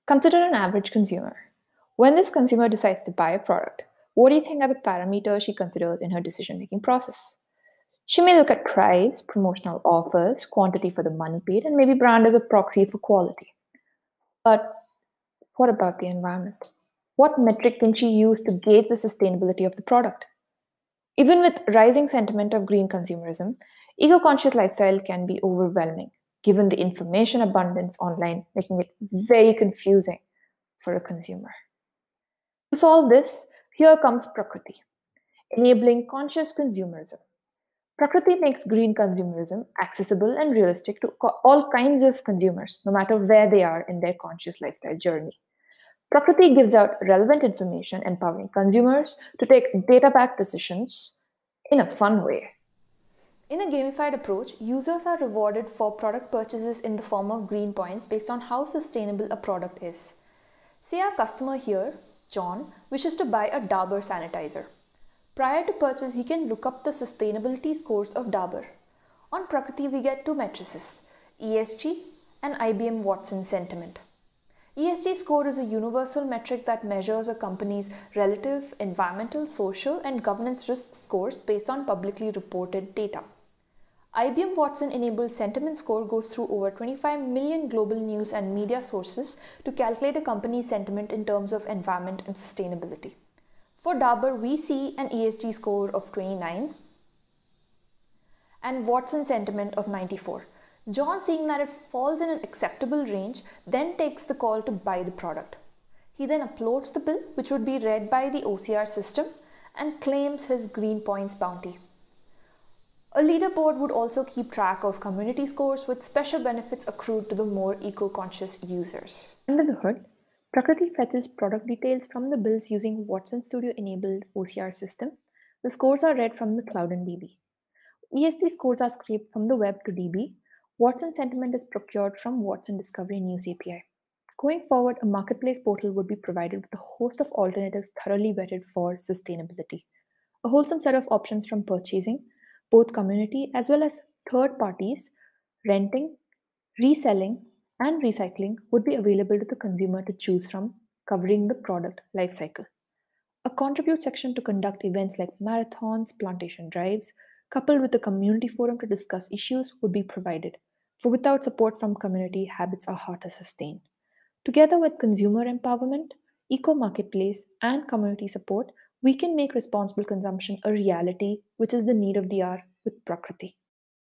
Consider an average consumer. When this consumer decides to buy a product, what do you think are the parameters she considers in her decision making process? She may look at price, promotional offers, quantity for the money paid, and maybe brand as a proxy for quality. But what about the environment? What metric can she use to gauge the sustainability of the product? Even with rising sentiment of green consumerism, eco conscious lifestyle can be overwhelming, given the information abundance online, making it very confusing for a consumer. To solve this, here comes Prakriti, enabling conscious consumerism. Prakriti makes green consumerism accessible and realistic to all kinds of consumers, no matter where they are in their conscious lifestyle journey. Prakriti gives out relevant information, empowering consumers to take data backed decisions in a fun way. In a gamified approach, users are rewarded for product purchases in the form of green points based on how sustainable a product is. Say our customer here, John, wishes to buy a Dabur sanitizer. Prior to purchase, he can look up the sustainability scores of Dabur. On Prakriti, we get two matrices, ESG and IBM Watson sentiment. ESG score is a universal metric that measures a company's relative environmental, social, and governance risk scores based on publicly reported data. IBM Watson enabled sentiment score goes through over 25 million global news and media sources to calculate a company's sentiment in terms of environment and sustainability. For Dabur, we see an ESG score of 29 and Watson sentiment of 94. John, seeing that it falls in an acceptable range, then takes the call to buy the product. He then uploads the bill, which would be read by the OCR system, and claims his green points bounty. A leaderboard would also keep track of community scores with special benefits accrued to the more eco-conscious users. Under the hood, Prakriti fetches product details from the bills using Watson Studio-enabled OCR system. The scores are read from the cloud in DB. ESG scores are scraped from the web to DB. Watson sentiment is procured from Watson Discovery News API. Going forward, a marketplace portal would be provided with a host of alternatives thoroughly vetted for sustainability. A wholesome set of options from purchasing, both community as well as third parties, renting, reselling, and recycling would be available to the consumer to choose from, covering the product lifecycle. A contribute section to conduct events like marathons, plantation drives, coupled with a community forum to discuss issues would be provided. For without support from community, habits are hard to sustain. Together with consumer empowerment, eco marketplace, and community support, we can make responsible consumption a reality, which is the need of the hour with Prakriti.